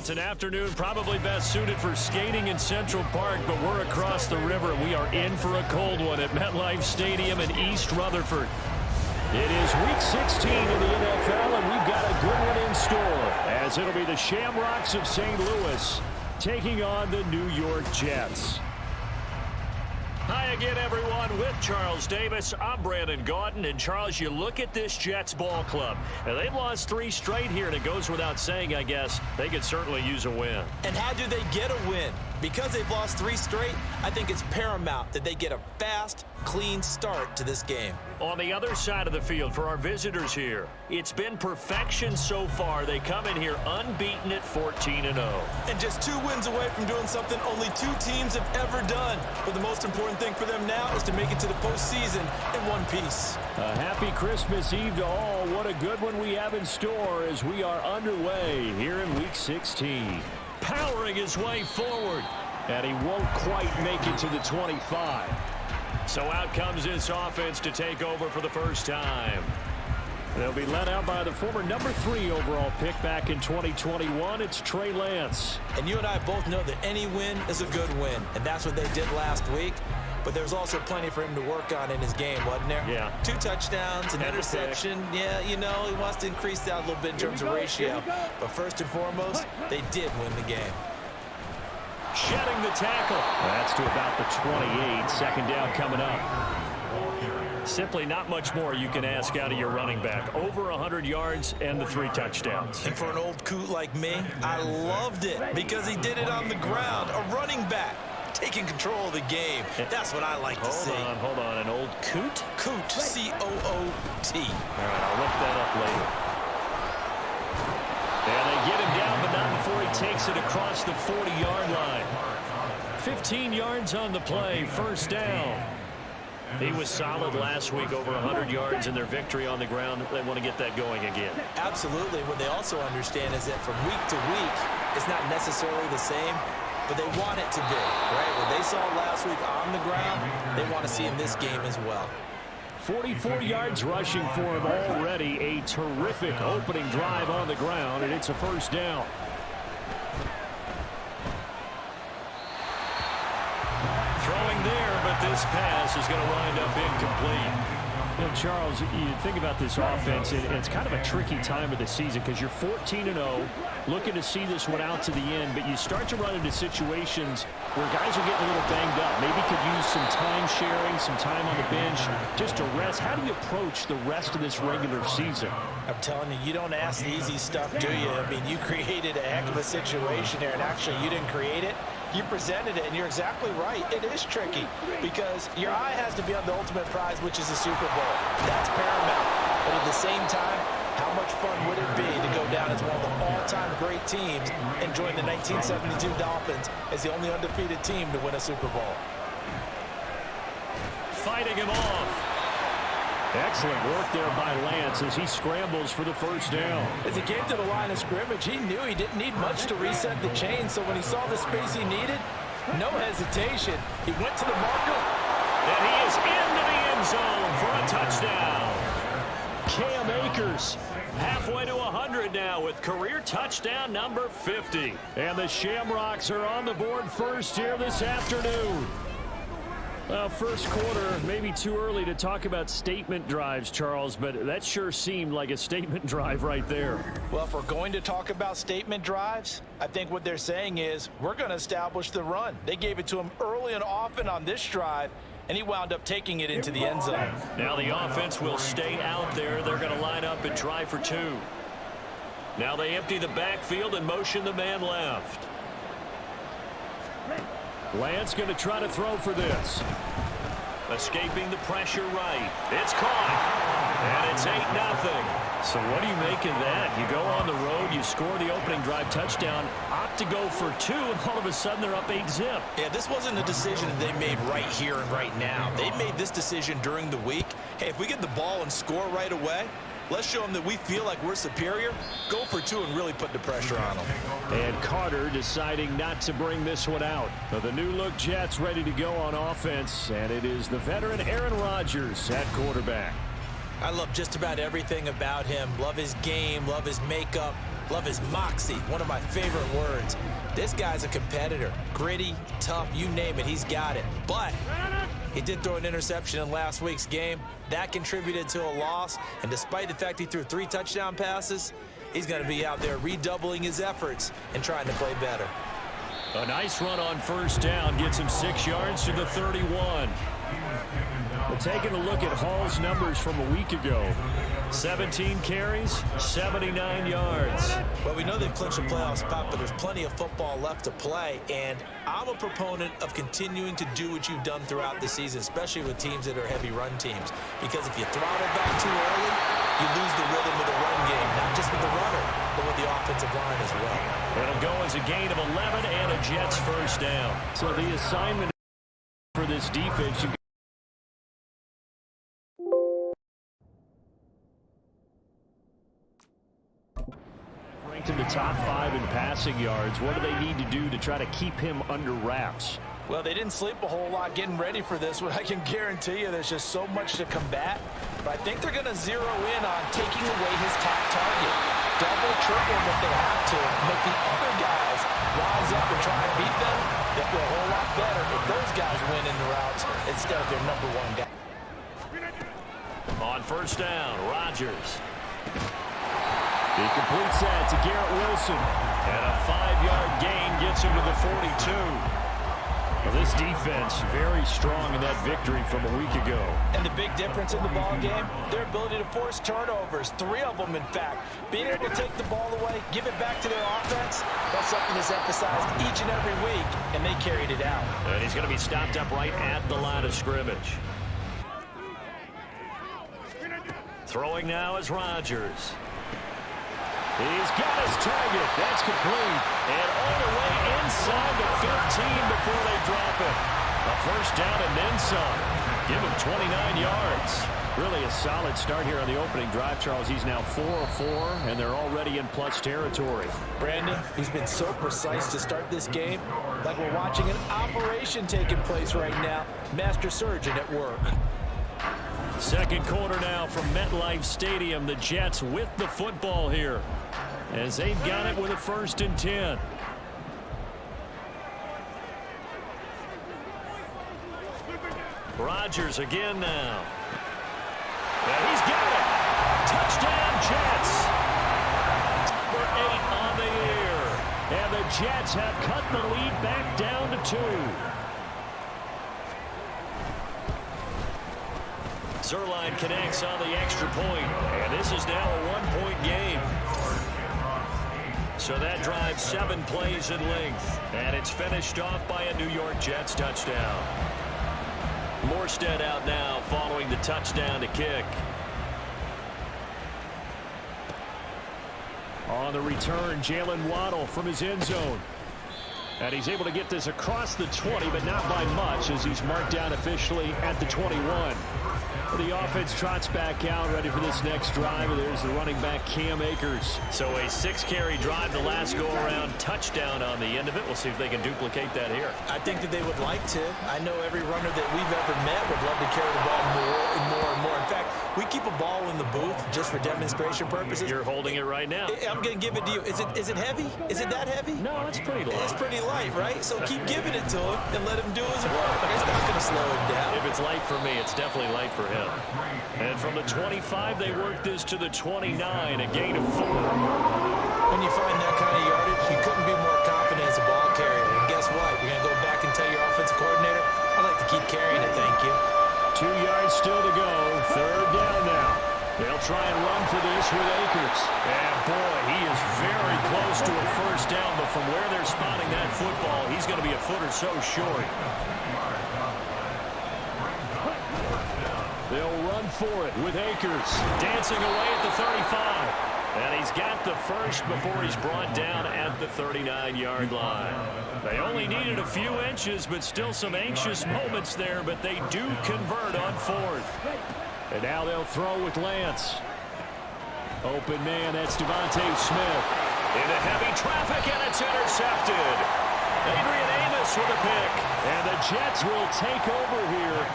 It's an afternoon probably best suited for skating in Central Park, but we're across the river. We are in for a cold one at MetLife Stadium in East Rutherford. It is Week 16 in the NFL, and we've got a good one in store, as it'll be the Shamrocks of St. Louis taking on the New York Jets. Hi again, everyone. With Charles Davis, I'm Brandon Gaudin. And, Charles, you look at this Jets ball club. Now, they've lost 3 straight here, and it goes without saying, I guess, they could certainly use a win. And how do they get a win? Because they've lost 3 straight, I think it's paramount that they get a fast, clean start to this game. On the other side of the field for our visitors here, it's been perfection so far. They come in here unbeaten at 14-0. And just 2 wins away from doing something only 2 teams have ever done. But the most important thing for them now is to make it to the postseason in one piece. A happy Christmas Eve to all. What a good one we have in store as we are underway here in Week 16. Powering his way forward, and he won't quite make it to the 25. So out comes this offense to take over for the first time. They'll be led out by the former number 3 overall pick back in 2021. It's Trey Lance. And you and I both know that any win is a good win, and that's what they did last week. But there's also plenty for him to work on in his game, wasn't there? Yeah. 2 touchdowns, an interception. Yeah, you know, he wants to increase that a little bit in terms of ratio. But first and foremost, they did win the game. Shedding the tackle. That's to about the 28. Second down coming up. Simply not much more you can ask out of your running back. Over 100 yards and the 3 touchdowns. And for an old coot like me, I loved it because he did it on the ground. A running back taking control of the game. That's what I like to see. Hold on. An old coot? Coot. C-O-O-T. All right, I'll look that up later. And they get him down, but not before he takes it across the 40-yard line. 15 yards on the play, first down. He was solid last week, over 100 yards in their victory on the ground. They want to get that going again. Absolutely. What they also understand is that from week to week, it's not necessarily the same, but they want it to be, right? What they saw last week on the ground, they want to see in this game as well. 44 yards rushing for him already. A terrific opening drive on the ground, and it's a first down. Throwing there, but this pass is going to wind up incomplete. You know, Charles, you think about this offense, and it's kind of a tricky time of the season because you're 14-0, looking to see this one out to the end, but you start to run into situations where guys are getting a little banged up. Maybe could use some time sharing, some time on the bench, just to rest. How do you approach the rest of this regular season? I'm telling you, you don't ask the easy stuff, do you? I mean, you created a heck of a situation there, and actually you didn't create it. You presented it, and you're exactly right. It is tricky because your eye has to be on the ultimate prize, which is the Super Bowl. That's paramount. But at the same time, how much fun would it be to go down as one of the all-time great teams and join the 1972 Dolphins as the only undefeated team to win a Super Bowl? Fighting him off. Excellent work there by Lance as he scrambles for the first down. As he came to the line of scrimmage, he knew he didn't need much to reset the chain, so when he saw the space he needed, no hesitation. He went to the marker. And he is into the end zone for a touchdown. Cam Akers halfway to 100 now with career touchdown number 50. And the Shamrocks are on the board first here this afternoon. First quarter, maybe too early to talk about statement drives, Charles, but that sure seemed like a statement drive right there. Well, if we're going to talk about statement drives, I think what they're saying is we're going to establish the run. They gave it to him early and often on this drive, and he wound up taking it into the end zone. Now the offense will stay out there. They're going to line up and try for 2. Now they empty the backfield and motion the man left. Lance going to try to throw for this. Escaping the pressure right. It's caught. And it's 8-0. So what do you make of that? You go on the road, you score the opening drive touchdown, opt to go for 2, and all of a sudden they're up 8-zip. Yeah, this wasn't a decision that they made right here and right now. They made this decision during the week. Hey, if we get the ball and score right away, let's show them that we feel like we're superior. Go for 2 and really put the pressure on them. And Carter deciding not to bring this one out. The new-look Jets ready to go on offense, and it is the veteran Aaron Rodgers at quarterback. I love just about everything about him. Love his game, love his makeup, Love his moxie, one of my favorite words. This guy's a competitor. Gritty, tough, you name it, he's got it. But he did throw an interception in last week's game. That contributed to a loss. And despite the fact he threw 3 touchdown passes, he's going to be out there redoubling his efforts and trying to play better. A nice run on first down gets him 6 yards to the 31. Well, taking a look at Hall's numbers from a week ago. 17 carries, 79 yards. Well, we know they've clinched a playoff spot, but there's plenty of football left to play. And I'm a proponent of continuing to do what you've done throughout the season, especially with teams that are heavy run teams. Because if you throttle back too early, you lose the rhythm of the run game, not just with the runner, but with the offensive line as well. It'll go as a gain of 11 and a Jets first down. So the assignment for this defense, ranked in the top 5 in passing yards. What do they need to do to try to keep him under wraps? Well, they didn't sleep a whole lot getting ready for this one. I can guarantee you there's just so much to combat. But I think they're going to zero in on taking away his top target. Double, triple him if they have to. Make the other guys rise up and try and beat them. They'll feel a whole lot better if those guys win in the routes instead of their number 1 guy. On first down, Rodgers. He completes that to Garrett Wilson. And a 5-yard gain gets him to the 42. Well, this defense very strong in that victory from a week ago. And the big difference in the ball game, their ability to force turnovers, 3 of them in fact. Being able to take the ball away, give it back to their offense, that's something that's emphasized each and every week, and they carried it out. And he's going to be stopped up right at the line of scrimmage. Throwing now is Rodgers. He's got his target. That's complete. And all the way inside the 15 before they drop it. A first down and then some. Give him 29 yards. Really a solid start here on the opening drive, Charles. He's now 4 of 4, and they're already in plus territory. Brandon, he's been so precise to start this game. Like we're watching an operation taking place right now. Master surgeon at work. Second quarter now from MetLife Stadium. The Jets with the football here, as they've got it with a 1st and 10. Rodgers again now. And he's got it. Touchdown, Jets. Number 8 on the year. And the Jets have cut the lead back down to 2. Zerline connects on the extra point, and this is now a 1-point game. So that drives 7 plays in length, and it's finished off by a New York Jets touchdown. Morstead out now following the touchdown to kick. On the return, Jalen Waddle from his end zone. And he's able to get this across the 20, but not by much, as he's marked down officially at the 21. The offense trots back out, ready for this next drive. And there's the running back, Cam Akers. So a 6-carry drive the last go-around, touchdown on the end of it. We'll see if they can duplicate that here. I think that they would like to. I know every runner that we've ever met would love to carry the ball more and more and more. In fact, we keep a ball in the booth just for demonstration purposes. You're holding it right now. I'm going to give it to you. Is it heavy? Is it that heavy? No, it's pretty light. It's pretty light, right? So keep giving it to him and let him do his work. It's not going to slow him down. If it's light for me, it's definitely light for him. And from the 25, they work this to the 29, a gain of 4. When you find that kind of yardage, you couldn't be more confident as a ball carrier. And guess what? You're going to go back and tell your offensive coordinator, I'd like to keep carrying it, thank you. 2 yards still to go. 3rd down now. They'll try and run for this with Akers. And boy, he is very close to a first down, but from where they're spotting that football, he's going to be a foot or so short. They'll run for it with Akers dancing away at the 35. And he's got the first before he's brought down at the 39-yard line. They only needed a few inches, but still some anxious moments there, but they do convert on 4th. And now they'll throw with Lance. Open man, that's Devontae Smith. Into heavy traffic, and it's intercepted. Adrian Amos Davis with a pick. And the Jets will take over here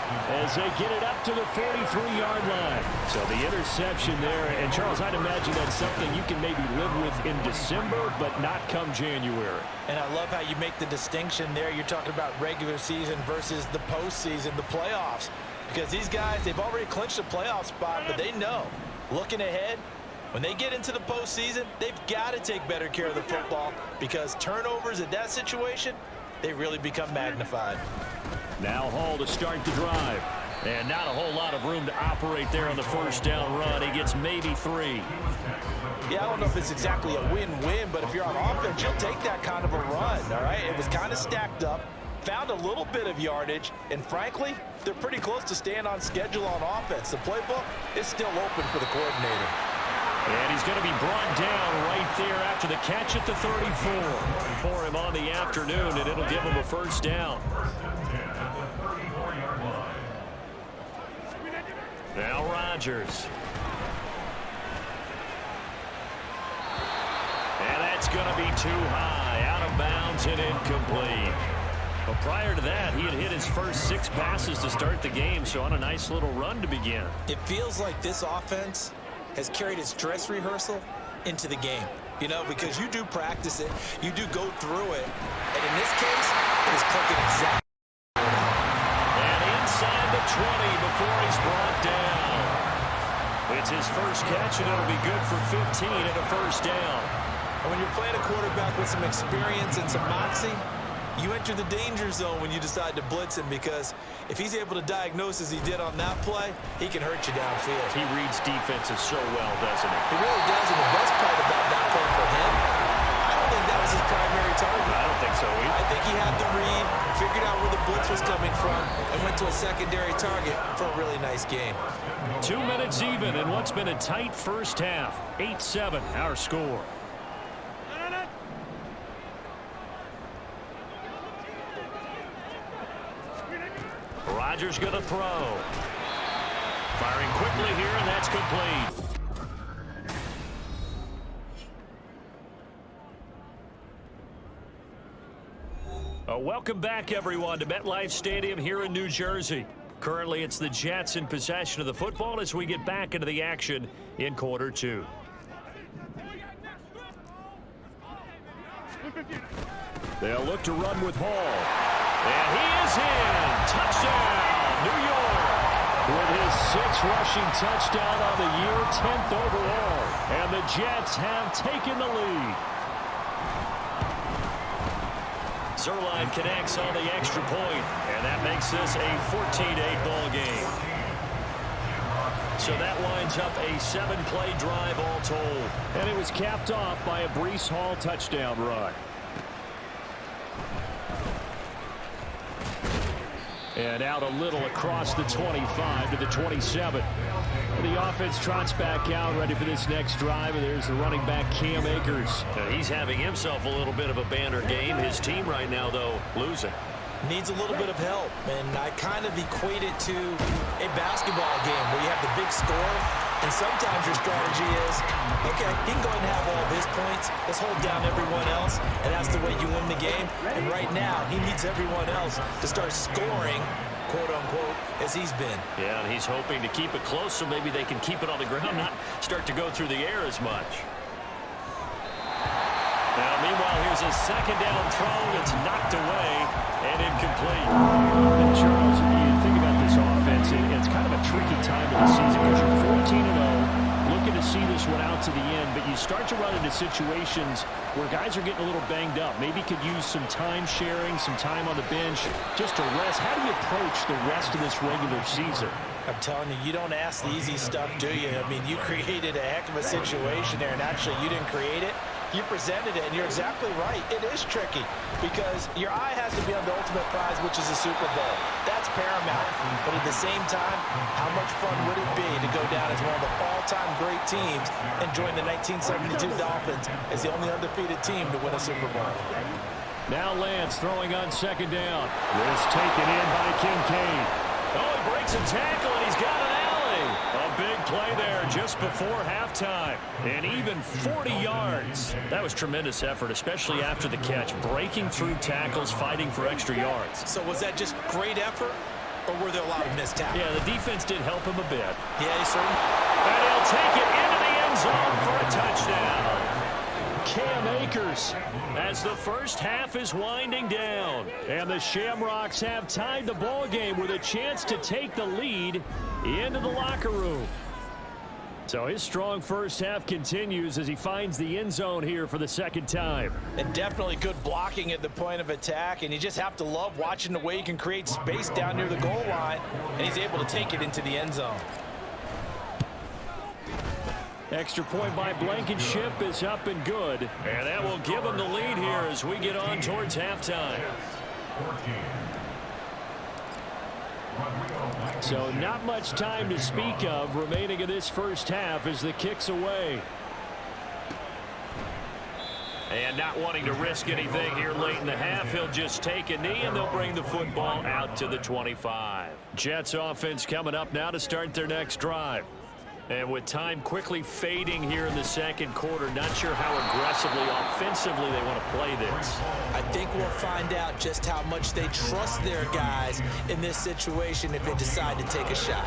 as they get it up to the 43-yard line. So the interception there. And, Charles, I'd imagine that's something you can maybe live with in December, but not come January. And I love how you make the distinction there. You're talking about regular season versus the postseason, the playoffs. Because these guys, they've already clinched a playoff spot, but they know, looking ahead, when they get into the postseason, they've got to take better care of the football because turnovers in that situation, they really become magnified. Now Hall to start the drive. And not a whole lot of room to operate there on the first down run. He gets maybe 3. Yeah, I don't know if it's exactly a win-win, but if you're on offense, you'll take that kind of a run, all right? It was kind of stacked up, found a little bit of yardage, and frankly, they're pretty close to staying on schedule on offense. The playbook is still open for the coordinator. And he's going to be brought down right there after the catch at the 34 for him on the afternoon, and it'll give him a first down. Now Rodgers. And that's going to be too high, out of bounds and incomplete. Well, prior to that, he had hit his first 6 passes to start the game, so on a nice little run to begin. It feels like this offense has carried its dress rehearsal into the game. You know, because you do practice it, you do go through it, and in this case, it is clicking exactly. And inside the 20 before he's brought down. It's his first catch, and it'll be good for 15 and a first down. And when you're playing a quarterback with some experience and some moxie, you enter the danger zone when you decide to blitz him because if he's able to diagnose as he did on that play, he can hurt you downfield. He reads defenses so well, doesn't he? He really does, and the best part about that play for him, I don't think that was his primary target. I don't think so either. I think he had the read, figured out where the blitz was coming from, and went to a secondary target for a really nice game. 2 minutes even in what's been a tight first half. 8-7, our score. Rodgers going to throw. Firing quickly here, and that's complete. Welcome back, everyone, to MetLife Stadium here in New Jersey. Currently, it's the Jets in possession of the football as we get back into the action in quarter 2. They'll look to run with Hall. And he is in. Touchdown, New York. With his 6th rushing touchdown on the year, 10th overall. And the Jets have taken the lead. Zerline connects on the extra point, and that makes this a 14-8 ball game. So that winds up a 7-play drive all told. And it was capped off by a Breece Hall touchdown run. And out a little across the 25 to the 27. The offense trots back out, ready for this next drive. And there's the running back, Cam Akers. He's having himself a little bit of a banner game. His team right now, though, losing. Needs a little bit of help. And I kind of equate it to a basketball game where you have the big score. And sometimes your strategy is, okay, he can go ahead and have all of his points. Let's hold down everyone else. And that's the way you win the game. And right now, he needs everyone else to start scoring, quote-unquote, as he's been. Yeah, and he's hoping to keep it close so maybe they can keep it on the ground, not start to go through the air as much. Now, meanwhile, here's a second down throw that's knocked away and incomplete. And Charles, you think about this offense, it's kind of a tricky time of the season because you're 14-0, looking to see this one out to the end, but you start to run into situations where guys are getting a little banged up. Maybe could use some time sharing, some time on the bench just to rest. How do you approach the rest of this regular season? I'm telling you, you don't ask the easy stuff, do you? I mean, you created a heck of a situation there, and actually you didn't create it. You presented it, and you're exactly right. It is tricky because your eye has to be on the ultimate prize, which is a Super Bowl. That's paramount. But at the same time, how much fun would it be to go down as one of the all-time great teams and join the 1972 Dolphins as the only undefeated team to win a Super Bowl? Now Lance throwing on second down. This taken in by Kincaid. Oh, he breaks a tackle, and he's got an alley. A big play there just before halftime. And even 40 yards. That was tremendous effort, especially after the catch. Breaking through tackles, fighting for extra yards. So was that just great effort, or were there a lot of missed tackles? Yeah, the defense did help him a bit. Yeah, he certainly. And he'll take it into the end zone for a touchdown. Cam Akers as the first half is winding down. And the Shamrocks have tied the ball game with a chance to take the lead into the locker room. So his strong first half continues as he finds the end zone here for the second time. And definitely good blocking at the point of attack. And you just have to love watching the way he can create space down near the goal line. And he's able to take it into the end zone. Extra point by Blankenship is up and good. And that will give him the lead here as we get on towards halftime. So not much time to speak of remaining in this first half as the kick's away. And not wanting to risk anything here late in the half, he'll just take a knee and they'll bring the football out to the 25. Jets offense coming up now to start their next drive. And with time quickly fading here in the second quarter, not sure how aggressively, offensively they want to play this. I think we'll find out just how much they trust their guys in this situation if they decide to take a shot.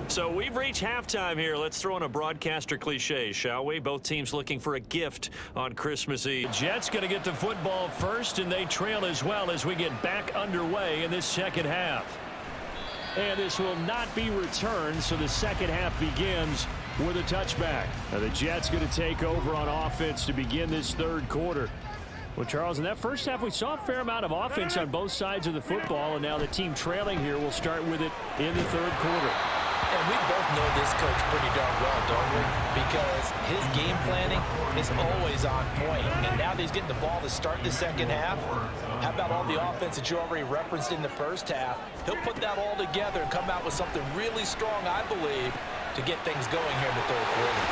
So we've reached halftime here. Let's throw in a broadcaster cliche, shall we? Both teams looking for a gift on Christmas Eve. Jets going to get the football first, and they trail as well as we get back underway in this second half. And this will not be returned, so the second half begins with a touchback. Now the Jets going to take over on offense to begin this third quarter. Well, Charles, in that first half, we saw a fair amount of offense on both sides of the football, and now the team trailing here will start with it in the third quarter. And we both know this coach pretty darn well, don't we? Because his game planning is always on point. And now that he's getting the ball to start the second half, how about all the offense that you already referenced in the first half? He'll put that all together and come out with something really strong, I believe, to get things going here in the third quarter.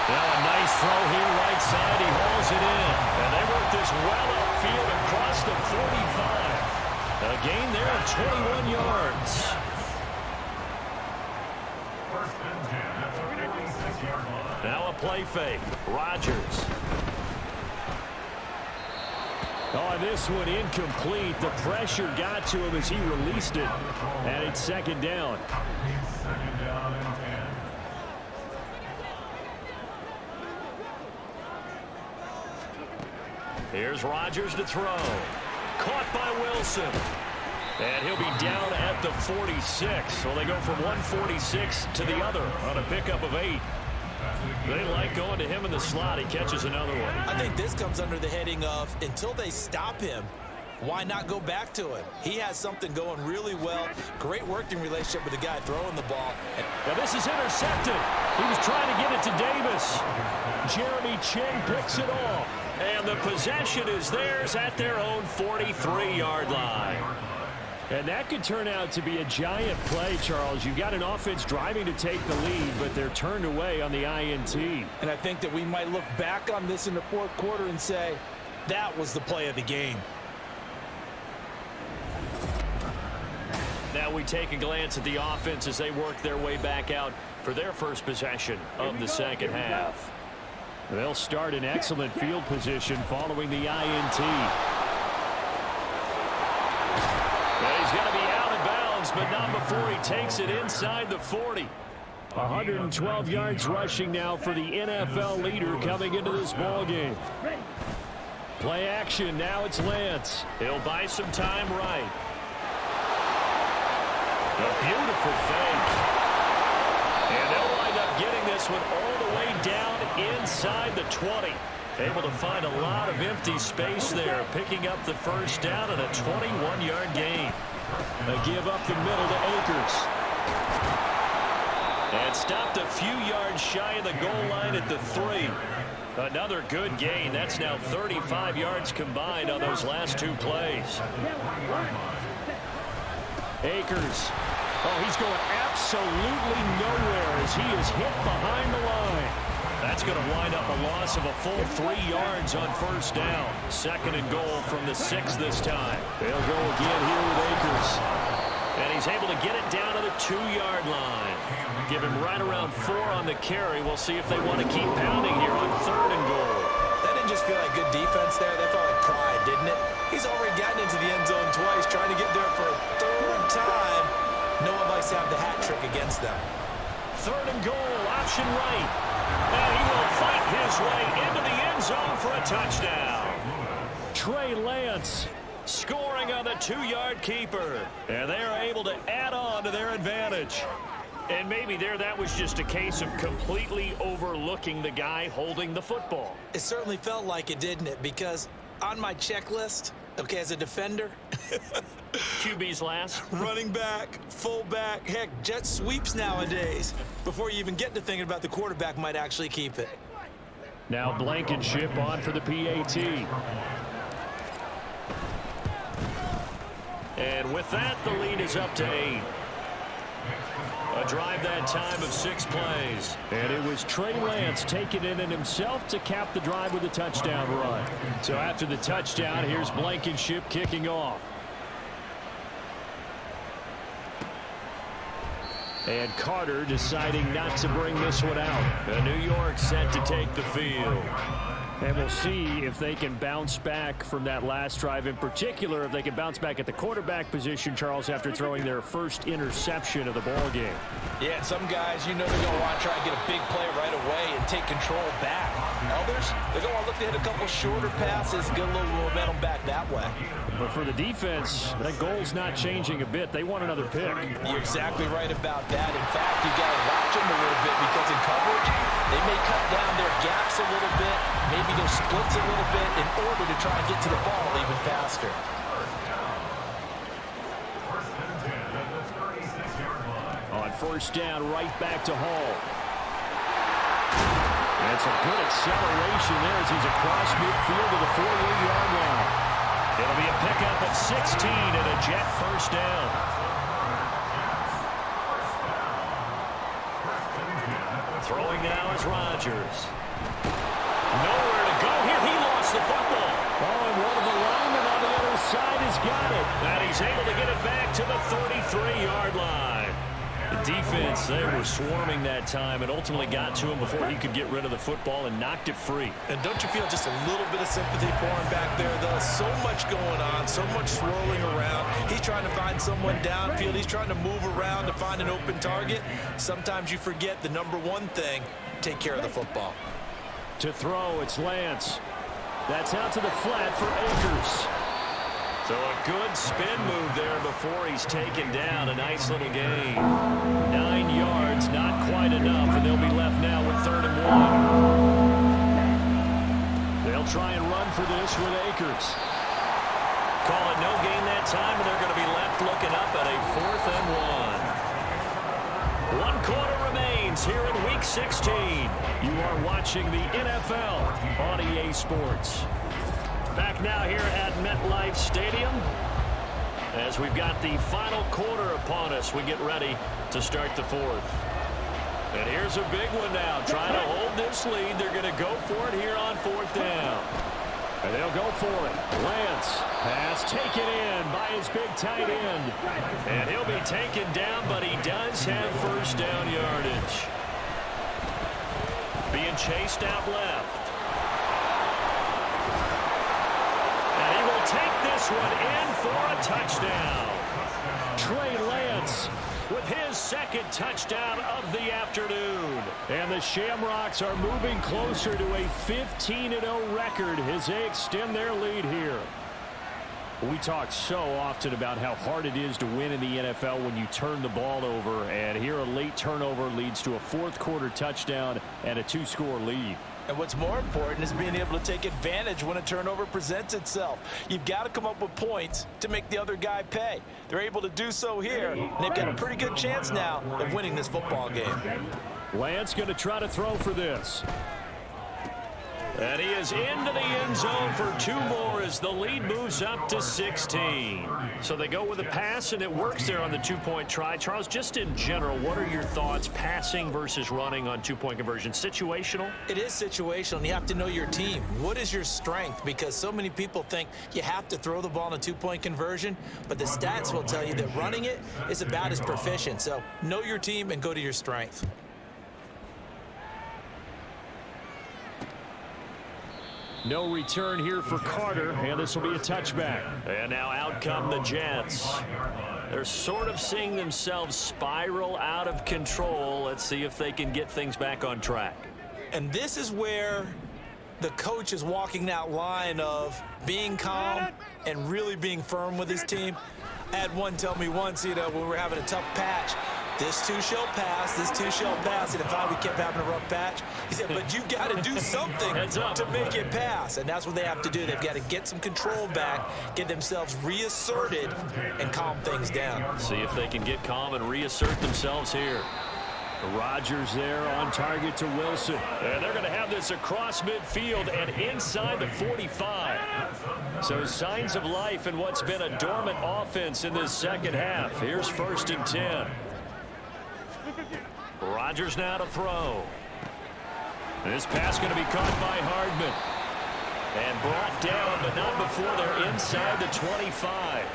Well, a nice throw here right side. He hauls it in. And they work this well upfield across the 45. A gain there of 21 yards. Now a play fake. Rodgers. Oh, this one incomplete. The pressure got to him as he released it. And it's second down. Here's Rodgers to throw. Caught by Wilson. And he'll be down at the 46. So they go from 146 to the other on a pickup of 8. They like going to him in the slot. He catches another one. I think this comes under the heading of, until they stop him, why not go back to it? He has something going really well. Great working relationship with the guy throwing the ball. Now this is intercepted. He was trying to get it to Davis. Jeremy Chinn picks it off. And the possession is theirs at their own 43-yard line. And that could turn out to be a giant play, Charles. You've got an offense driving to take the lead, but they're turned away on the INT. And I think that we might look back on this in the fourth quarter and say, that was the play of the game. Now we take a glance at the offense as they work their way back out for their first possession of the second half. They'll start in excellent field position following the INT. He's going to be out of bounds, but not before he takes it inside the 40. 112 yards rushing now for the NFL leader coming into this ball game. Play action. Now it's Lance. He'll buy some time right. A beautiful fake. And they'll wind up getting this one all the way down inside the 20. Able to find a lot of empty space there, picking up the first down and a 21-yard gain. They give up the middle to Akers. And stopped a few yards shy of the goal line at the 3. Another good gain. That's now 35 yards combined on those last two plays. Akers. Oh, he's going absolutely nowhere as he is hit behind the line. That's going to wind up a loss of a full 3 yards on first down. Second and goal from the 6 this time. They'll go again here with Akers. And he's able to get it down to the 2-yard line. Give him right around 4 on the carry. We'll see if they want to keep pounding here on 3rd and goal. That didn't just feel like good defense there. That felt like pride, didn't it? He's already gotten into the end zone twice, trying to get there for a 3rd time. No one likes to have the hat trick against them. 3rd and goal, option right. And he will fight his way into the end zone for a touchdown. Trey Lance scoring on the 2-yard keeper. And they are able to add on to their advantage. And maybe that was just a case of completely overlooking the guy holding the football. It certainly felt like it, didn't it? Because on my checklist, okay, as a defender, QB's last. running back, fullback, heck, jet sweeps nowadays. Before you even get to thinking about the quarterback might actually keep it. Now Blankenship on for the PAT. And with that, the lead is up to 8. A drive that time of 6 plays. And it was Trey Lance taking it in himself to cap the drive with a touchdown run. So after the touchdown, here's Blankenship kicking off. And Carter deciding not to bring this one out. New York set to take the field. And we'll see if they can bounce back from that last drive. In particular, if they can bounce back at the quarterback position, Charles, after throwing their first interception of the ball game. Yeah, and some guys, you know they're going to want to try and get a big play right away and take control back. Others, they're going to look to hit a couple shorter passes, get a little momentum back that way. But for the defense, that goal's not changing a bit. They want another pick. You're exactly right about that. In fact, you got to watch them a little bit because in coverage, they may cut down their gaps a little bit, maybe their splits a little bit in order to try and get to the ball even faster. On 1st down, right back to Hall. That's a good acceleration there as he's across midfield to the 48-yard line. It'll be a pickup of 16 and a Jet 1st down. Throwing now is Rodgers. Nowhere to go here. He lost the football. Oh, and one of the linemen on the other side has got it. And he's able to get it back to the 33-yard line. The defense, they were swarming that time and ultimately got to him before he could get rid of the football and knocked it free. And don't you feel just a little bit of sympathy for him back there, though? So much going on, so much swirling around. He's trying to find someone downfield. He's trying to move around to find an open target. Sometimes you forget the number one thing, take care of the football. To throw, it's Lance. That's out to the flat for Akers. So a good spin move there before he's taken down. A nice little gain. 9 yards, not quite enough, and they'll be left now with 3rd and 1. They'll try and run for this with Akers. Call it no gain that time, and they're going to be left looking up at a 4th and 1. 1 quarter remains here in Week 16. You are watching the NFL on EA Sports. Back now here at MetLife Stadium as we've got the final quarter upon us. We get ready to start the 4th. And here's a big one now. Trying to hold this lead. They're going to go for it here on 4th down. And they'll go for it. Lance pass taken in by his big tight end. And he'll be taken down, but he does have 1st down yardage. Being chased out left. Take this one in for a touchdown. Trey Lance with his 2nd touchdown of the afternoon. And the Shamrocks are moving closer to a 15-0 record as they extend their lead here. We talk so often about how hard it is to win in the NFL when you turn the ball over. And here a late turnover leads to a 4th quarter touchdown and a 2-score lead. And what's more important is being able to take advantage when a turnover presents itself. You've got to come up with points to make the other guy pay. They're able to do so here, and they've got a pretty good chance now of winning this football game. Lance going to try to throw for this. And he is into the end zone for 2 more as the lead moves up to 16. So they go with a pass, and it works there on the 2-point try. Charles, just in general, what are your thoughts passing versus running on 2-point conversion? Situational? It is situational, and you have to know your team. What is your strength? Because so many people think you have to throw the ball in a 2-point conversion, but the stats will tell you that running it is about as proficient. So know your team and go to your strength. No return here for Carter, and this will be a touchback. And now out come the Jets. They're sort of seeing themselves spiral out of control. Let's see if they can get things back on track. And this is where the coach is walking that line of being calm and really being firm with his team. I had one tell me once, when we were having a tough patch, this too shall pass, this too shall pass. And if we kept having a rough patch, he said, but you got to do something to make it pass. And that's what they have to do. They've got to get some control back, get themselves reasserted, and calm things down. See if they can get calm and reassert themselves here. Rodgers there on target to Wilson. And they're going to have this across midfield and inside the 45. So signs of life in what's been a dormant offense in this second half. Here's 1st and 10. Rodgers now to throw. This pass going to be caught by Hardman. And brought down, but not before they're inside the 25.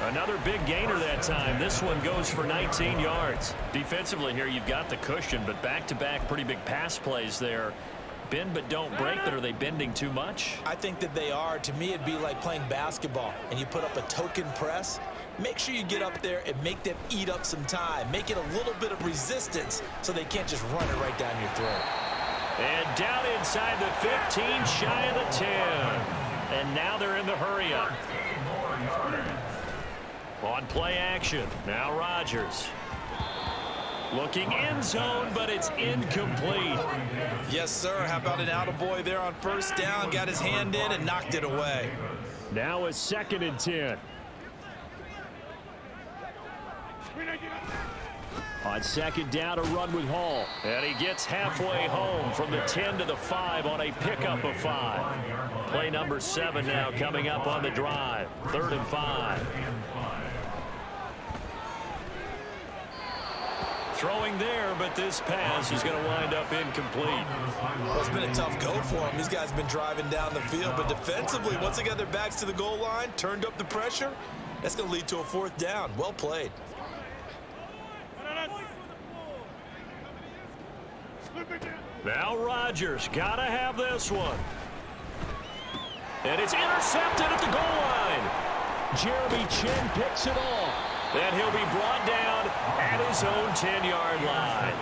Another big gainer that time. This one goes for 19 yards. Defensively here, you've got the cushion, but back-to-back pretty big pass plays there. Bend but don't break, but are they bending too much? I think that they are. To me, it'd be like playing basketball, and you put up a token press. Make sure you get up there and make them eat up some time. Make it a little bit of resistance so they can't just run it right down your throat. And down inside the 15, shy of the 10. And now they're in the hurry-up. On play action, now Rodgers. Looking end zone, but it's incomplete. Yes, sir. How about an attaboy there on 1st down? Got his hand in and knocked it away. Now it's 2nd and 10. On 2nd down, a run with Hall. And he gets halfway home from the 10 to the 5 on a pickup of 5. Play number 7 now coming up on the drive. 3rd and 5. Throwing there, but this pass is going to wind up incomplete. Well, it's been a tough go for them. These guys have been driving down the field, but defensively, once they got their backs to the goal line, turned up the pressure, that's going to lead to a 4th down. Well played. Now Rodgers got to have this one. And it's intercepted at the goal line. Jeremy Chin picks it off. And he'll be brought down at his own 10-yard line.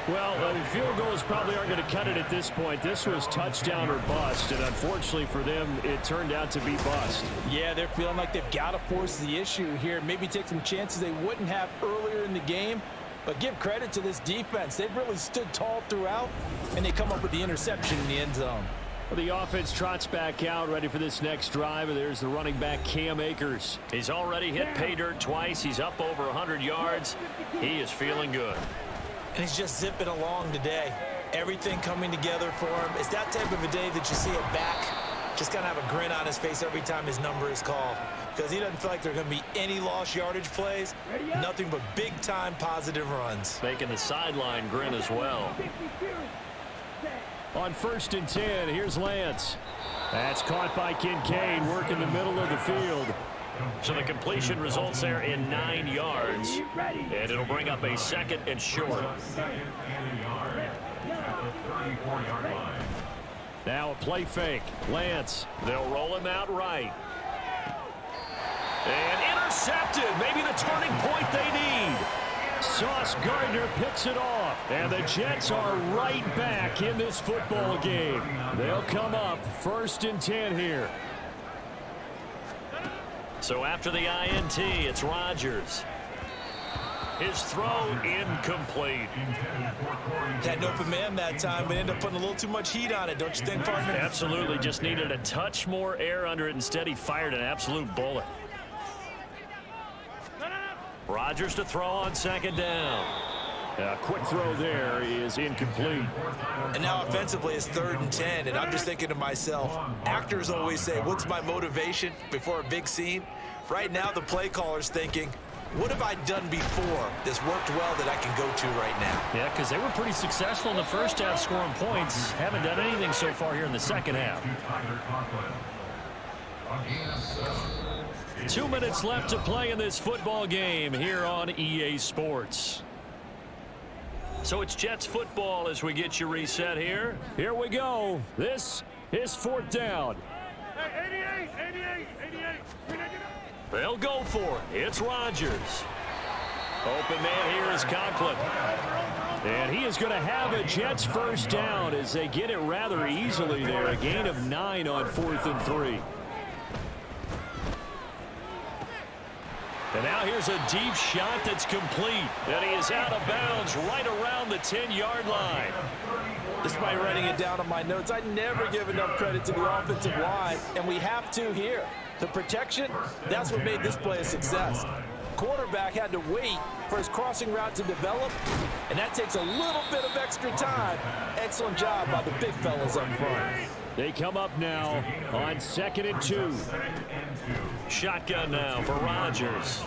Well, field goals probably aren't going to cut it at this point. This was touchdown or bust, and unfortunately for them, it turned out to be bust. Yeah, they're feeling like they've got to force the issue here. Maybe take some chances they wouldn't have earlier in the game. But give credit to this defense. They've really stood tall throughout, and they come up with the interception in the end zone. Well, the offense trots back out, ready for this next drive. And there's the running back, Cam Akers. He's already hit pay dirt twice. He's up over 100 yards. He is feeling good. And he's just zipping along today. Everything coming together for him. It's that type of a day that you see a back just kind of have a grin on his face every time his number is called. Because he doesn't feel like there are going to be any lost yardage plays. Nothing but big-time positive runs. Making the sideline grin as well. On 1st and 10, here's Lance. That's caught by Kincaid, working the middle of the field. So the completion results there in 9 yards. And it'll bring up a 2nd and short. Now a play fake. Lance. They'll roll him out right. And intercepted. Maybe the turning point they need. Sauce Gardner picks it off. And the Jets are right back in this football game. They'll come up 1st and 10 here. So after the INT, it's Rodgers. His throw incomplete. Had an open man that time, but ended up putting a little too much heat on it, don't you think, partner? Absolutely. Just needed a touch more air under it. Instead, he fired an absolute bullet. Rodgers to throw on 2nd down. A quick throw there is incomplete. And now offensively it's 3rd and 10, and I'm just thinking to myself, actors always say, what's my motivation before a big scene? Right now the play caller's thinking, what have I done before that's worked well that I can go to right now? Yeah, because they were pretty successful in the first half scoring points. Haven't done anything so far here in the second half. 2 minutes left to play in this football game here on EA Sports. So it's Jets football as we get you reset here. Here we go. This is 4th down. 88. They'll go for it. It's Rodgers. Open man here is Conklin. And he is going to have a Jets first down as they get it rather easily there. A gain of 9 on 4th and 3. And now here's a deep shot that's complete. And he is out of bounds right around the 10-yard line. Despite writing it down on my notes, I never give enough credit to the offensive line, and we have to here. The protection, that's what made this play a success. Quarterback had to wait for his crossing route to develop, and that takes a little bit of extra time. Excellent job by the big fellas up front. They come up now on 2nd and 2. Shotgun now for Rodgers.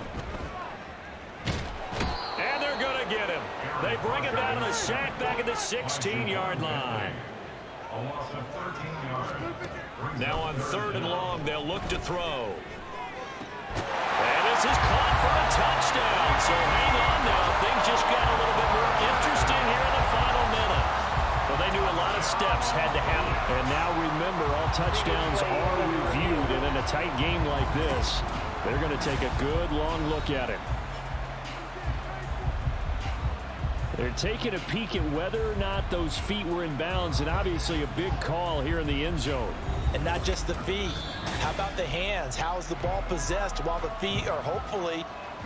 And they're going to get him. They bring him down to the sack back at the 16-yard line. Now on 3rd and long, they'll look to throw. And this is caught for a touchdown. So hang on now. Things just got a little bit more interesting here in the final minute. Well, they knew a lot of steps had to happen. And now remember, all touchdowns are reviewed. And in a tight game like this, they're going to take a good long look at it. They're taking a peek at whether or not those feet were in bounds, and obviously a big call here in the end zone. And not just the feet. How about the hands? How is the ball possessed while the feet are hopefully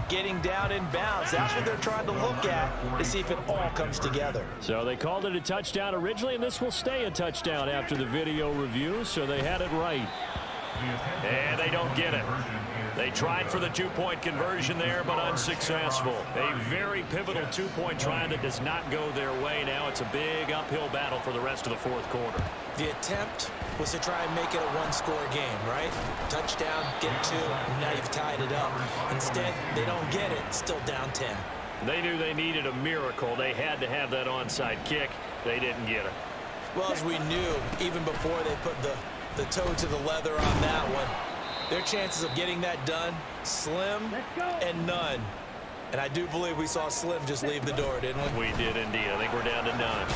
getting down in bounds? That's what they're trying to look at to see if it all comes together. So they called it a touchdown originally, and this will stay a touchdown after the video review, so they had it right. And they don't get it. They tried for the two-point conversion there, but unsuccessful. A very pivotal two-point try that does not go their way. Now it's a big uphill battle for the rest of the fourth quarter. The attempt was to try and make it a one-score game, right? Touchdown, get 2, and now you've tied it up. Instead, they don't get it, still down 10. They knew they needed a miracle. They had to have that onside kick. They didn't get it. Well, as we knew, even before they put the toe to the leather on that one, their chances of getting that done, slim and none. And I do believe we saw Slim just leave the door, didn't we? We did indeed. I think we're down to none.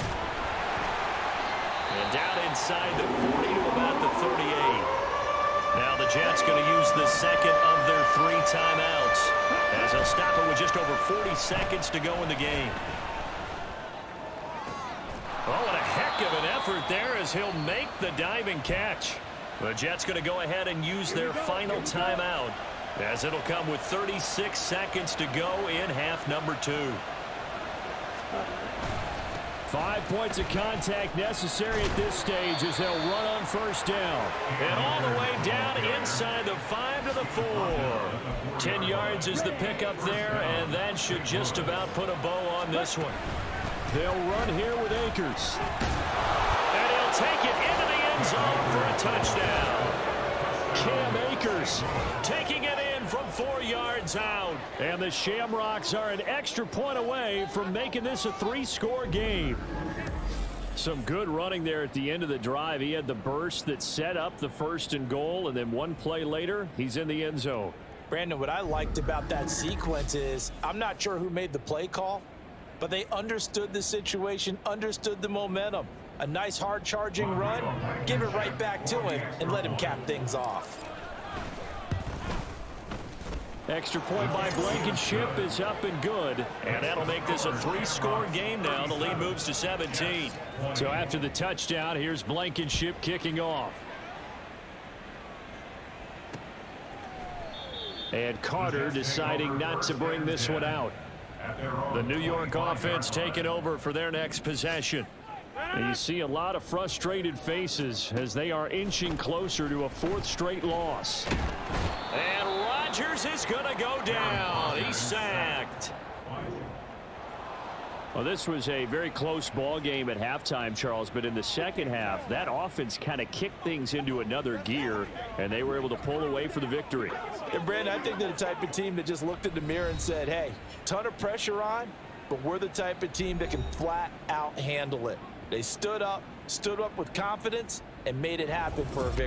And down inside the 40 to about the 38. Now the Jets going to use the second of their 3 timeouts as they'll stop it with just over 40 seconds to go in the game. Oh, what a heck of an effort there as he'll make the diving catch. The Jets going to go ahead and use their final timeout as it'll come with 36 seconds to go in half number 2. 5 points of contact necessary at this stage as they'll run on first down. And all the way down inside the 5 to the 4. 10 yards is the pickup there, and that should just about put a bow on this one. They'll run here with Akers. And he'll take it into the end zone for a touchdown. Cam Akers taking it in from 4 yards out. And the Shamrocks are an extra point away from making this a 3-score game. Some good running there at the end of the drive. He had the burst that set up the 1st and goal, and then one play later, he's in the end zone. Brandon, what I liked about that sequence is I'm not sure who made the play call, but they understood the situation, understood the momentum. A nice hard-charging run, give it right back to him, and let him cap things off. Extra point by Blankenship is up and good, and that'll make this a 3-score game now. The lead moves to 17. So after the touchdown, here's Blankenship kicking off. And Carter deciding not to bring this one out. The New York offense taking over for their next possession. And you see a lot of frustrated faces as they are inching closer to a 4th straight loss. And Rodgers is going to go down. He's sacked. Well, this was a very close ball game at halftime, Charles, but in the second half, that offense kind of kicked things into another gear, and they were able to pull away for the victory. And Brandon, I think they're the type of team that just looked in the mirror and said, hey, ton of pressure on, but we're the type of team that can flat out handle it. They stood up with confidence and made it happen for a victory.